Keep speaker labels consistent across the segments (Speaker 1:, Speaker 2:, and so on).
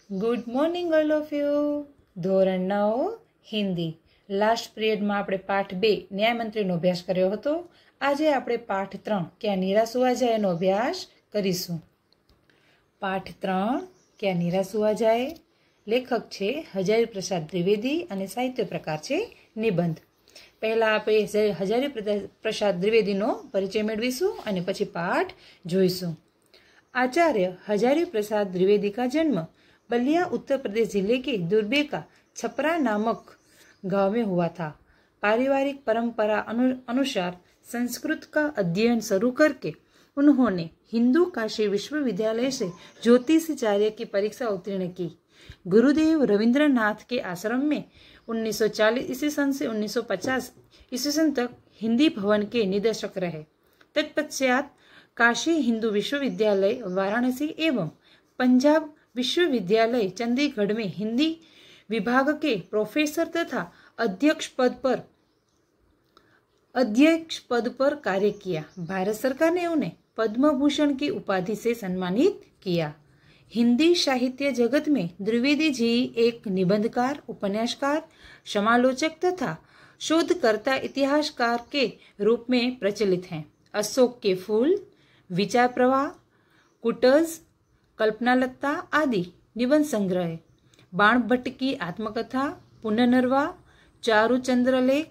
Speaker 1: Good morning all of you. ધોરણ 9 Hindi last પીરિયડમાં આપણે પાઠ 2 ન્યાયમંત્રીનો અભ્યાસ કર્યો હતો। આજે આપણે પાઠ 3 ક્યાં નિરાશ હોવા જાય એનો અભ્યાસ કરીશું। પાઠ 3 ક્યાં નિરાશ હોવા જાય। લેખક છે હજારી પ્રસાદ દ્વિવેદી અને સાહિત્ય પ્રકાર છે નિબંધ। પહેલા આપણે હજારી પ્રસાદ દ્વિવેદીનો પરિચય મેળવીશું અને પછી પાઠ જોઈશું। आचार्य हजारी प्रसाद द्विवेदी का जन्म बलिया उत्तर प्रदेश जिले के दुर्बे का छपरा नामक गांव में हुआ था। पारिवारिक परंपरा अनुसार संस्कृत का अध्ययन शुरू करके उन्होंने हिंदू काशी विश्वविद्यालय से ज्योतिषाचार्य की परीक्षा उत्तीर्ण की। गुरुदेव रविंद्रनाथ के आश्रम में 1940 ईस्वी सन से 1950 ईस्वी सन तक हिंदी भवन के निदेशक रहे। तत्पश्चात काशी हिंदू विश्वविद्यालय वाराणसी एवं पंजाब विश्वविद्यालय चंडीगढ़ में हिंदी विभाग के प्रोफेसर तथा अध्यक्ष पद पर कार्य किया। भारत सरकार ने उन्हें पद्म भूषण की उपाधि से सम्मानित किया। हिंदी साहित्य जगत में द्विवेदी जी एक निबंधकार, उपन्यासकार, समालोचक तथा शोधकर्ता, इतिहासकार के रूप में प्रचलित हैं। अशोक के फूल, विचार प्रवाह, कुटज, कल्पनालता आदि निबंध संग्रह, बाण भट्ट की आत्मकथा, पुनर्नवा, चारुचंद्रलेख,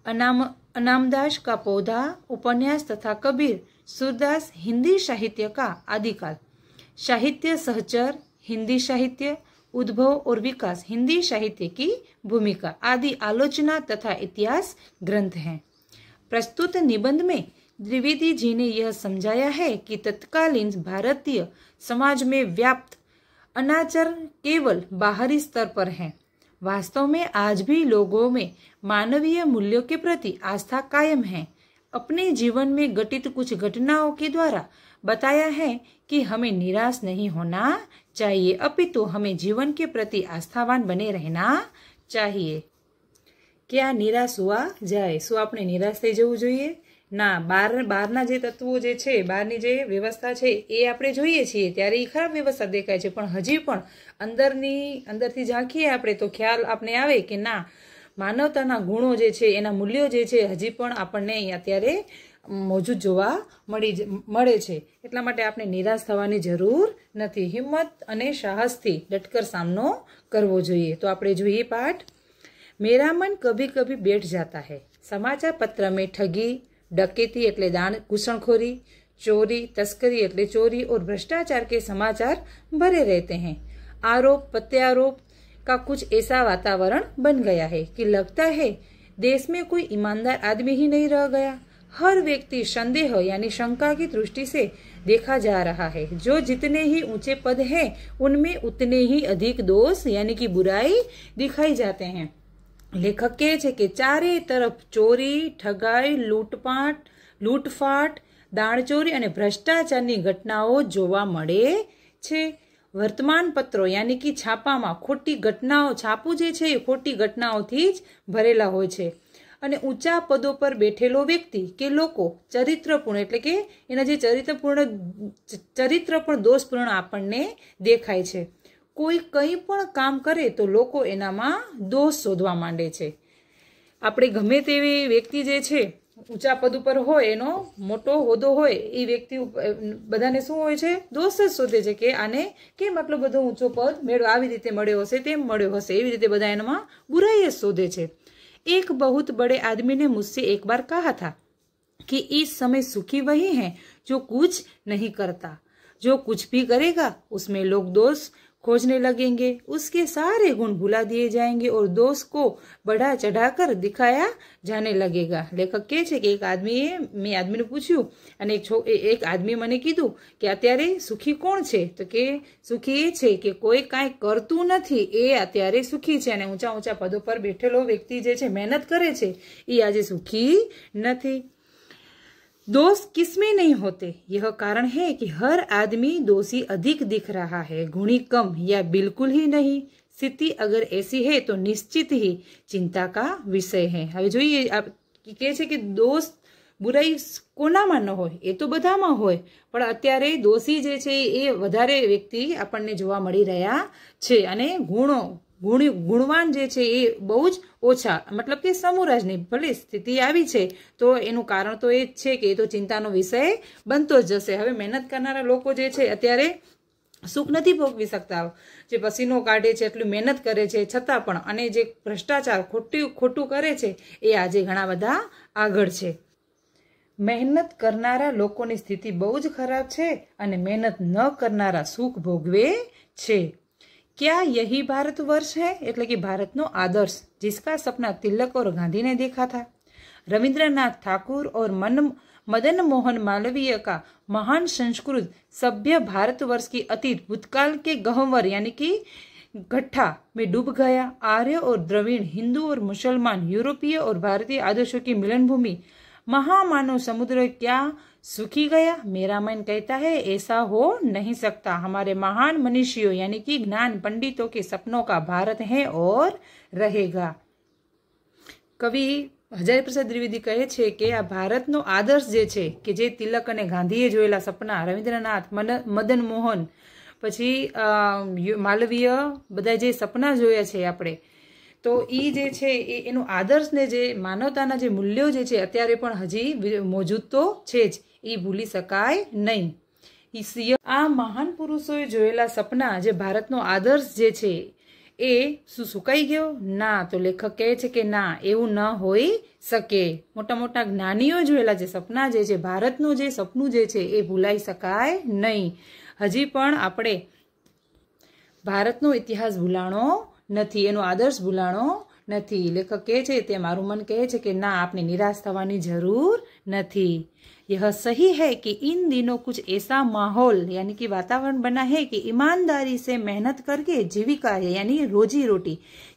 Speaker 1: अनामदास का पौधा, उपन्यास तथा कबीर, सूरदास हिंदी साहित्य का आदिकाल, साहित्य सहचर, हिंदी साहित्य, उद्भव और विकास, हिंदी साहित्य की भूमिका आदि आलोचना तथा इतिहास ग्रंथ हैं। प्रस्तुत निबंध में द्विवेदी जी ने यह समझाया है कि तत्कालीन भारतीय समाज में व्याप्त अनाचार केवल बाहरी स्तर पर है। वास्तव में आज भी लोगों में मानवीय मूल्यों के प्रति आस्था कायम है। अपने जीवन में घटित कुछ घटनाओं के द्वारा बताया है कि हमें निराश नहीं होना चाहिए, अपितु हमें जीवन के प्रति आस्थावान बने रहना चाहिए। क्या निराश हुआ जाए? શું આપણે નિરાશ થઈ જવું જોઈએ? ના, બહારના જે તત્વો જે છે, બહારની જે વ્યવસ્થા છે એ આપણે જોઈએ છીએ ત્યારે એ ખરાબ વ્યવસ્થા દેખાય છે, પણ હજી પણ અંદરથી ઝાંખીએ આપણે તો ખ્યાલ આપણે આવે કે ના, માનવતાના ગુણો જે છે, એના મૂલ્યો જે છે હજી પણ આપણને અત્યારે મોજૂદ જોવા મળે છે। એટલા માટે આપણે નિરાશ થવાની જરૂર નથી। હિંમત અને સાહસથી ડટકર સામનો કરવો જોઈએ। તો આપણે જોઈએ પાઠ। मेरा मन कभी कभी बैठ जाता है। समाचार पत्र में ठगी, डकैती एटले दान घूसणखोरी, चोरी, तस्करी एटले चोरी और भ्रष्टाचार के समाचार भरे रहते हैं। आरोप प्रत्यारोप का कुछ ऐसा वातावरण बन गया है कि लगता है देश में कोई ईमानदार आदमी ही नहीं रह गया। हर व्यक्ति संदेह यानी शंका की दृष्टि से देखा जा रहा है। जो जितने ही ऊंचे पद हैं उनमें उतने ही अधिक दोष यानी कि बुराई दिखाई जाते हैं। लेखक कहे छे कि चारे तरफ चोरी, ठगाई, लूटफाट, दाणचोरी અને ભ્રષ્ટાચારની ઘટનાઓ જોવા મળે છે। વર્તમાન પત્રો यानी कि છાપામાં ખોટી ઘટનાઓ, છાપું જે છે એ ખોટી ઘટનાઓથી જ ભરેલા હોય છે અને ઊંચા પદો પર બેઠેલો વ્યક્તિ કે લોકો ચરિત્રપૂર્ણ એટલે કે એના જે ચરિત્ર પણ દોષપૂર્ણ આપણને દેખાય છે। કોઈ કંઈ પણ કામ કરે તો લોકો એનામાં દોષ શોધવા માંડે છે। આપણે ગમે તેવી વ્યક્તિ જે છે ઊંચા પદ ઉપર હોય, એનો મોટો હોદ્દો હોય, એ વ્યક્તિ બધાને શું હોય છે? દોષ જ શોધે છે કે આને કેમ આટલો બધો ઊંચો પદ આવી રીતે મળ્યો હશે, તેમ મળ્યો હશે, એવી રીતે બધા એનામાં बुराई જ શોધે છે। एक बहुत बड़े आदमी ने मुझसे एक बार कहा था कि इस समय सुखी वही है जो कुछ नहीं करता। जो कुछ भी करेगा उसमें लोग दोष खोजने लगेंगे, उसके सारे गुण भुला दिए जाएंगे और दोष को बढ़ा चढ़ाकर दिखाया जाने लगेगा। लेखक कहे छे कि एक आदमी ने पूछ्યું અને એક આદમી મને કીધું કે અત્યારે સુખી કોણ છે? તો કે સુખી એ છે કે કોઈ કાંઈ કરતું નથી, એ અત્યારે સુખી છે, અને ઊંચા ઊંચા પદો પર બેઠેલો વ્યક્તિ જે છે, મહેનત કરે છે, એ આજે સુખી નથી। दोष किसमें नहीं होते? यह कारण है कि हर आदमी दोषी अधिक दिख रहा है, गुणी कम या बिल्कुल ही नहीं। स्थिति अगर ऐसी है तो निश्चित ही चिंता का विषय है। હવે જોઈએ કहे છે कि दोष બુરાઈ કોનામાં ન હોય, એ તો બધામાં હોય, પણ અત્યારે દોષી જે છે એ વધારે વ્યક્તિ આપણને જોવા મળી રહ્યા છે અને ગુણવાન જે છે એ બહુ જ ઓછા, મતલબ કે સમૂહરાજની ભલે સ્થિતિ આવી છે તો એનું કારણ તો એ જ છે કે એ તો ચિંતાનો વિષય બનતો જ જશે. હવે મહેનત કરનારા લોકો જે છે અત્યારે સુખ નથી ભોગવી શકતા, જે પસીનો કાઢે છે, એટલું મહેનત કરે છે છતાં પણ, અને જે ભ્રષ્ટાચાર ખોટું કરે છે એ આજે ઘણા બધા આગળ છે. મહેનત કરનારા લોકોની સ્થિતિ બહુ જ ખરાબ છે અને મહેનત ન કરનારા સુખ ભોગવે છે. क्या यही भारत वर्ष है, એટલે કે ભારતનો આદર્શ जिसका सपना तिलक और गांधी ने देखा था. रविंद्रनाथ ठाकुर और मदन मोहन मालवीय का महान संस्कृत सभ्य भारतवर्ष की अतीत भूतकाल के गह्वर यानी कि गड्ढा में डूब गया. आर्य और द्रविड़, हिंदू और मुसलमान, यूरोपीय और भारतीय आदर्शों की मिलन भूमि महामानव समुद्र क्या सूखी गया. मेरा मन कहता है ऐसा हो नहीं सकता. हमारे महान मनीषियों यानी कि ज्ञान पंडितों के सपनों का भारत है और रहेगा. कवि હજારી પ્રસાદ દ્વિવેદી કહે છે કે આ ભારતનો આદર્શ જે છે કે જે તિલક અને ગાંધીએ જોયેલા સપના, રવિન્દ્રનાથ, મદન મોહન, પછી માલવીય, બધા જે સપના જોયા છે આપણે, તો એ જે છે એનું આદર્શને જે માનવતાના જે મૂલ્યો જે છે અત્યારે પણ હજી મોજૂદ તો છે જ, એ ભૂલી શકાય નહીં. આ મહાન પુરુષોએ જોયેલા સપના, જે ભારતનો આદર્શ જે છે એ શું સુકાઈ ગયો? ના, તો લેખક કહે છે કે ના, એવું ન હોઈ શકે. મોટા મોટા જ્ઞાનીઓ જોયેલા જે સપના જે છે, ભારતનું જે સપનું જે છે એ ભૂલાઈ શકાય નહીં. હજી પણ આપણે ભારતનો ઇતિહાસ ભૂલાણો નથી, એનો આદર્શ ભૂલાણો નથી. લેખક કહે છે, તે મારું મન કહે છે કે ના, આપણે નિરાશ થવાની જરૂર નથી. यह सही है कि इन दिनों कुछ ऐसा माहौल यानी कि वातावरण बना है कि ईमानदारी से मेहनत करके जीविका यानी रोजी रोटी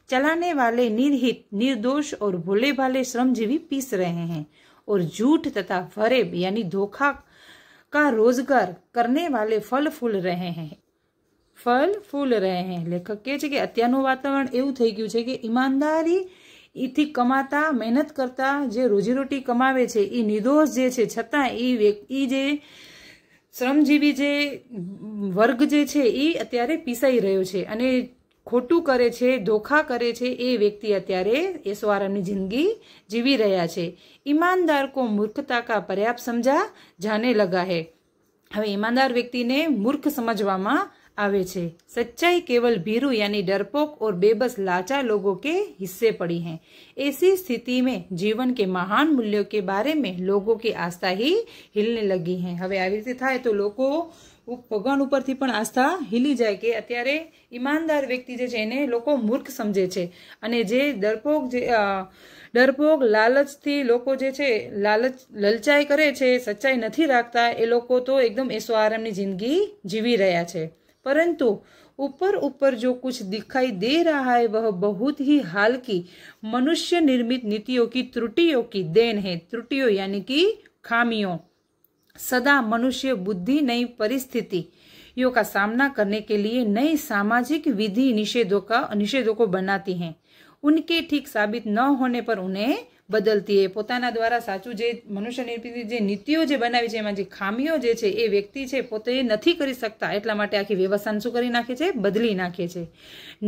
Speaker 1: चलाने वाले निर्हित, निर्दोष और भोले भाले श्रमजीवी पीस रहे हैं और झूठ तथा फरेब यानी धोखा का रोजगार करने वाले फल फूल रहे हैं. लेखक કહે છે કે અત્યારનું વાતાવરણ એવું થઈ ગયું છે કે ઈમાનદારી એથી કમાતા, મહેનત કરતા જે રોજીરોટી કમાવે છે એ નિર્દોષ જે છે, છતાં એ જે શ્રમજીવી જે વર્ગ જે છે એ અત્યારે પીસાઈ રહ્યો છે અને ખોટું કરે છે, ધોખા કરે છે, એ વ્યક્તિ અત્યારે ऐशो आरामની જિંદગી જીવી રહ્યા છે. ईमानदार को मूर्खता का पर्याप्त समझा जाने लगा है. હવે ईमानदार વ્યક્તિને મૂર્ખ સમજવામાં आवे छे. सच्चाई केवल भीरू यानी डरपोक और बेबस लाचार लोगों के हिस्से पड़ी है. ऐसी स्थिति में जीवन के महान मूल्यों के बारे में लोगों की आस्था ही हिलने लगी है. હવે આવી રીતે થાય તો લોકો ભગવાન ઉપરથી પણ આસ્થા હિલી જાય કે અત્યારે ઈમાનદાર વ્યક્તિ જે છે એને લોકો મૂર્ખ સમજે છે અને જે ડરપોક લાલચથી લોકો જે છે લલચાઈ કરે છે, સચ્ચાઈ નથી રાખતા, એ લોકો તો એકદમ ऐशो आरामની જિંદગી જીવી રહ્યા છે. परंतु ऊपर ऊपर जो कुछ दिखाई दे रहा है वह बहुत ही हाल की मनुष्य निर्मित नीतियों की त्रुटियों की देन है. त्रुटियों यानी कि खामियों. सदा मनुष्य बुद्धि नई परिस्थितियों का सामना करने के लिए नई सामाजिक विधि निषेधों को बनाती हैं. उनके ठीक साबित न होने पर उन्हें બદલતી એ પોતાના દ્વારા સાચું જે મનુષ્ય નિર્મિત જે નીતિઓ જે બનાવી છે એમાં જે ખામીઓ જે છે એ વ્યક્તિ છે પોતે નથી કરી શકતા, એટલા માટે આખી વ્યવસ્થા શું કરી નાખે છે? બદલી નાખે છે.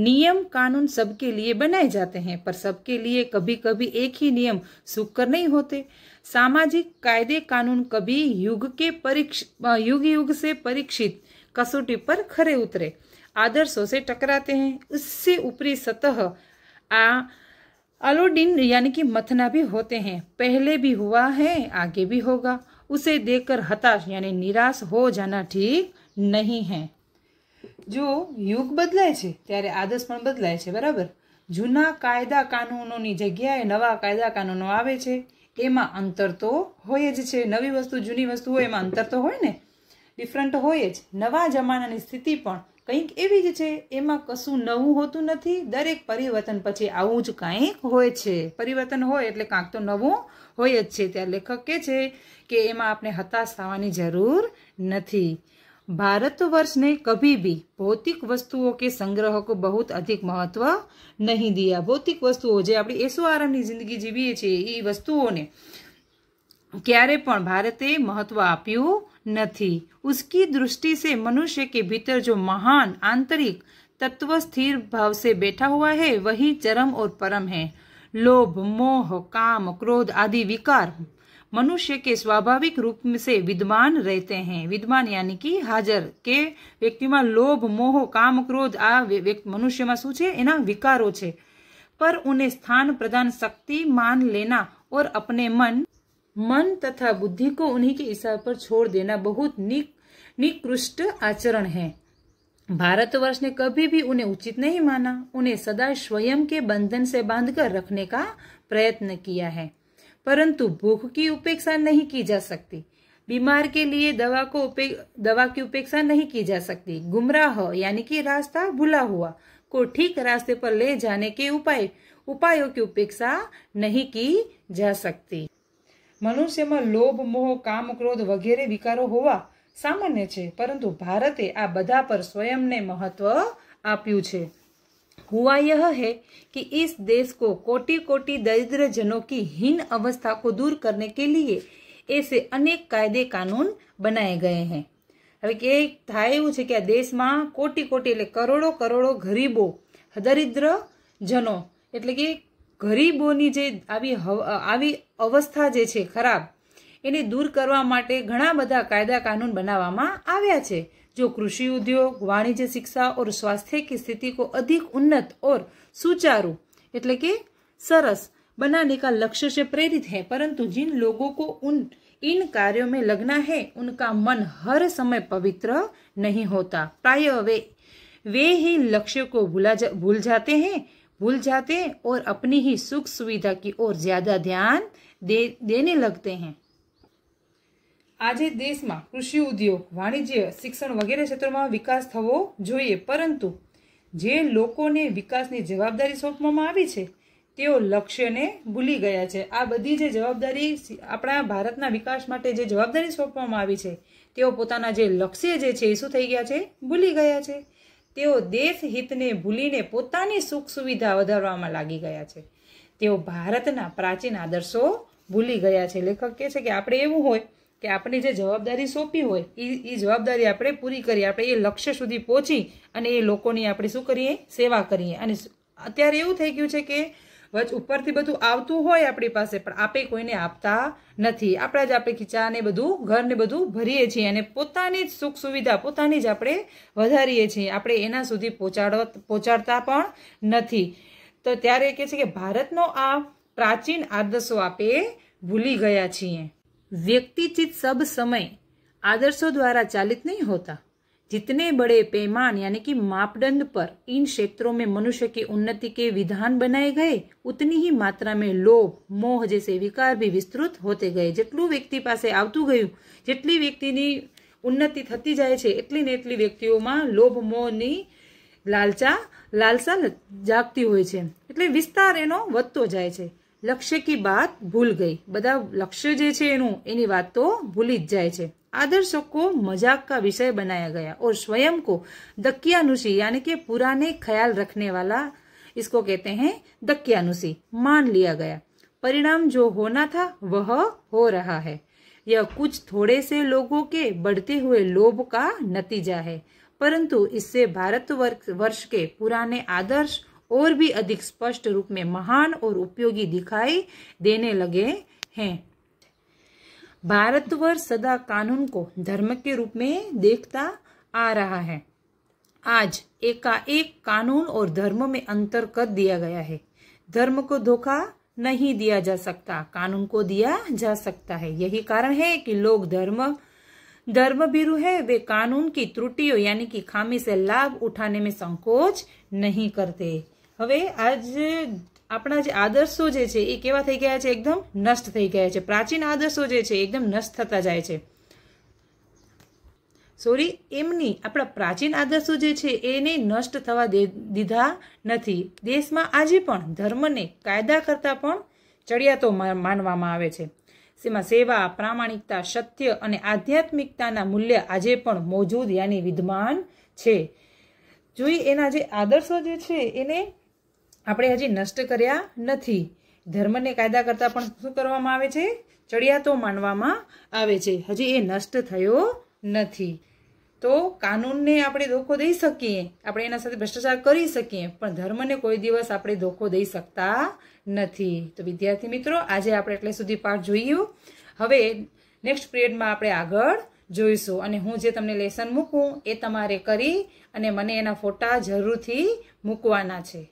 Speaker 1: નિયમ कानून सबके लिए बनाए जाते हैं पर सबके लिए कभी कभी एक ही नियम सुखकर नहीं होते. सामाजिक कायदे कानून कभी युग से परीक्षित कसौटी पर खरे उतरे आदर्शों से टकराते हैं. उससे ऊपरी सतह अलोडिन यानी कि मथना भी होते हैं. पहले भी हुआ है, आगे भी होगा. उसे देखकर हताश यानी निराश हो जाना ठीक नहीं है. जो युग बदलाय છે ત્યારે આદર્શ પણ બદલાય છે, બરાબર. જૂના કાયદા કાનૂનોની જગ્યાએ નવા કાયદા કાનૂનો આવે છે, એમાં અંતર તો હોય જ છે. નવી વસ્તુ જૂની વસ્તુ હોય એમાં અંતર તો હોય ને, ડિફરન્ટ હોય જ. નવા જમાનાની સ્થિતિ પણ કંઈક એવી જ છે, એમાં કશું નવું હોતું નથી. દરેક પરિવર્તન પછી આવું જ કંઈક હોય છે. પરિવર્તન હોય એટલે કાંક તો નવું હોય જ છે. ત્યારે લેખક કહે છે કે એમાં આપણે હતાશ થવાની જરૂર નથી. भारतवर्ष ने कभी भी भौतिक वस्तुओं के संग्रह को बहुत अधिक महत्व नहीं दिया. भौतिक वस्तुओं જે આપણે ऐशो आरामની જિંદગી જીવીએ છીએ એ વસ્તુઓને क्यारे पण भारते महत्व आप्યું નથી। उसकी दृष्टि से मनुष्य के भीतर जो महान आंतरिक तत्व स्थिर भाव से बैठा हुआ है वही चरम और परम है। लोभ, मोह, काम, क्रोध आदि विकार मनुष्य के स्वाभाविक रूप से विद्यमान रहते हैं। विद्यमान यानी कि हाजर के व्यक्ति में लोभ, मोह, काम, क्रोध आ मनुष्य में शू छे एना विकारो छे, पर उन्हें स्थान प्रदान शक्ति मान लेना और अपने मन तथा बुद्धि को उन्हीं के हिसाब पर छोड़ देना बहुत निकृष्ट आचरण है। भारतवर्ष ने कभी भी उन्हें उचित नहीं माना, उन्हें सदा स्वयं के बंधन से बांधकर रखने का प्रयत्न किया है। परंतु भूख की उपेक्षा नहीं की जा सकती, बीमार के लिए दवा की उपेक्षा नहीं की जा सकती, गुमराह यानी कि रास्ता भूला हुआ को ठीक रास्ते पर ले जाने के उपायों की उपेक्षा नहीं की जा सकती। मनुष्य में लोभ, मोह, काम, क्रोध वगैरह विकारो होवा सामान्य छे, परंतु भारते आ बधा पर स्वयं ने महत्व आप्યું छे। हुआ यह है कि इस देश को कोटि कोटि दरिद्र जनों की हीन अवस्था को दूर करने के लिए ऐसे अनेक कायदे कानून बनाए गए हैं। હવે કે થાય એવું છે કે આ દેશમાં કોટી કોટી એટલે કરોડો કરોડો ગરીબો દરિદ્ર જનો એટલે કે ગરીબોની જે આવી અવસ્થા જે છે ખરાબ એને दूर करवा माटे घणा बधा कायदा कानून बनावामां आव्या छे। जो कृषि उद्योग, वाणिज्य, शिक्षा और स्वास्थ्य की स्थिति को अधिक उन्नत और सुचारू एटले के सरस बनाने का लक्ष्य से प्रेरित है, परंतु जिन लोगों को इन कार्यों में लगना है उनका मन हर समय पवित्र नहीं होता। प्रायः वे ही लक्ष्य को भूल जाते और अपनी ही सुख सुविधा की ओर ज्यादा ध्यान देने लगते हैं। આજે દેશમાં કૃષિ ઉદ્યોગ, વાણિજ્ય, શિક્ષણ વગેરે ક્ષેત્રોમાં વિકાસ થવો જોઈએ, પરંતુ જે લોકોને વિકાસની જવાબદારી સોંપવામાં આવી છે તેઓ લક્ષ્યને ભૂલી ગયા છે। આ બધી જે જવાબદારી આપણા ભારતના વિકાસ માટે જે જવાબદારી સોંપવામાં આવી છે તેઓ પોતાના જે લક્ષ્ય જે છે એ શું થઈ ગયા છે, ભૂલી ગયા છે। તેઓ દેશ હિતને ભૂલીને પોતાની સુખ સુવિધા વધારવામાં લાગી ગયા છે। તેઓ ભારતના પ્રાચીન આદર્શો ભૂલી ગયા છે। લેખક કહે છે કે આપણે એવું હોય કે આપણે જે જવાબદારી સોંપી હોય એ જવાબદારી આપણે પૂરી કરીએ, આપણે એ લક્ષ્ય સુધી પહોંચી અને એ લોકોની આપણે શું કરીએ, સેવા કરીએ। અને અત્યારે એવું થઈ ગયું છે કે ઉપરથી બધું આવતું હોય આપણી પાસે, પણ આપણે કોઈને આપતા નથી। આપણા જ આપણે ખીચાને બધું, ઘરને બધું ભરીએ છીએ અને પોતાની જ સુખ સુવિધા પોતાની જ આપણે વધારીએ છીએ, આપણે એના સુધી પહોંચાડતા પણ નથી। તો ત્યારે કહે છે કે ભારતનો આ પ્રાચીન આદર્શો આપણે ભૂલી ગયા છીએ। व्यक्तिचित सब समय आदर्शों द्वारा चालित नहीं होता। जितने बड़े पैमान यानी कि मापदंड पर इन क्षेत्रों में मनुष्य की उन्नति के विधान बनाए गए, उतनी ही मात्रा में लोभ, मोह जैसे विकार भी विस्तृत होते गए। જેટલું વ્યક્તિ પાસે આવતું ગયું, જેટલી વ્યક્તિની ઉન્નતિ થતી જાય છે એટલી ને એટલી વ્યક્તિઓમાં લોભ, મોહની લાલસા જાગતી હોય છે, એટલે વિસ્તાર એનો વધતો જાય છે। लक्ष्य की बात भूल गई, बदा लक्ष्य जे छे एनी बात तो भूली ज जाए छे। आदर्शों को मजाक का विषय बनाया गया और स्वयं को दक्यानुसी यानी कि पुराने ख्याल रखने वाला, इसको कहते हैं दक्यानुसी, मान लिया गया। परिणाम जो होना था वह हो रहा है। यह कुछ थोड़े से लोगों के बढ़ते हुए लोभ का नतीजा है, परंतु इससे भारतवर्ष के पुराने आदर्श और भी अधिक स्पष्ट रूप में महान और उपयोगी दिखाई देने लगे हैं। भारतवर्ष सदा कानून को धर्म के रूप में देखता आ रहा है। आज एकाएक कानून और धर्म में अंतर कर दिया गया है। धर्म को धोखा नहीं दिया जा सकता, कानून को दिया जा सकता है। यही कारण है कि लोग धर्म भीरु है, वे कानून की त्रुटियों यानी कि खामी से लाभ उठाने में संकोच नहीं करते। હવે આજ આપણા જે આદર્શો જે છે એ કેવા થઈ ગયા છે, એકદમ નષ્ટ થઈ ગયા છે। પ્રાચીન આદર્શો જે છે એકદમ નષ્ટ થતા જાય છે। એમની આપણા પ્રાચીન આદર્શો જે છે એને નષ્ટ થવા દીધા નથી। દેશમાં આજે પણ ધર્મને કાયદા કરતા પણ ચડિયાતો માનવામાં આવે છે। જેમાં સેવા, પ્રામાણિકતા, સત્ય અને આધ્યાત્મિકતાના મૂલ્ય આજે પણ મોજૂદ યાની વિદ્યમાન છે। જોઈ એના જે આદર્શો જે છે એને આપણે હજી નષ્ટ કર્યા નથી। ધર્મને કાયદા કરતાં પણ શું કરવામાં આવે છે? ચડિયાતો માનવામાં આવે છે. હજી એ નષ્ટ થયો નથી. તો કાનૂનને આપણે ધોખો દઈ શકીએ, આપણે એના સાથે ભ્રષ્ટાચાર કરી શકીએ, પણ ધર્મને કોઈ દિવસ આપણે ધોખો દઈ શકતા નથી. તો વિદ્યાર્થી મિત્રો, આજે આપણે એટલે સુધી પાઠ જોયું. હવે નેક્સ્ટ પિરિયડમાં આપણે આગળ જોઈશું અને હું જે તમને લેસન મૂકું એ તમારે કરી અને મને એના ફોટા જરૂરથી મૂકવાના છે.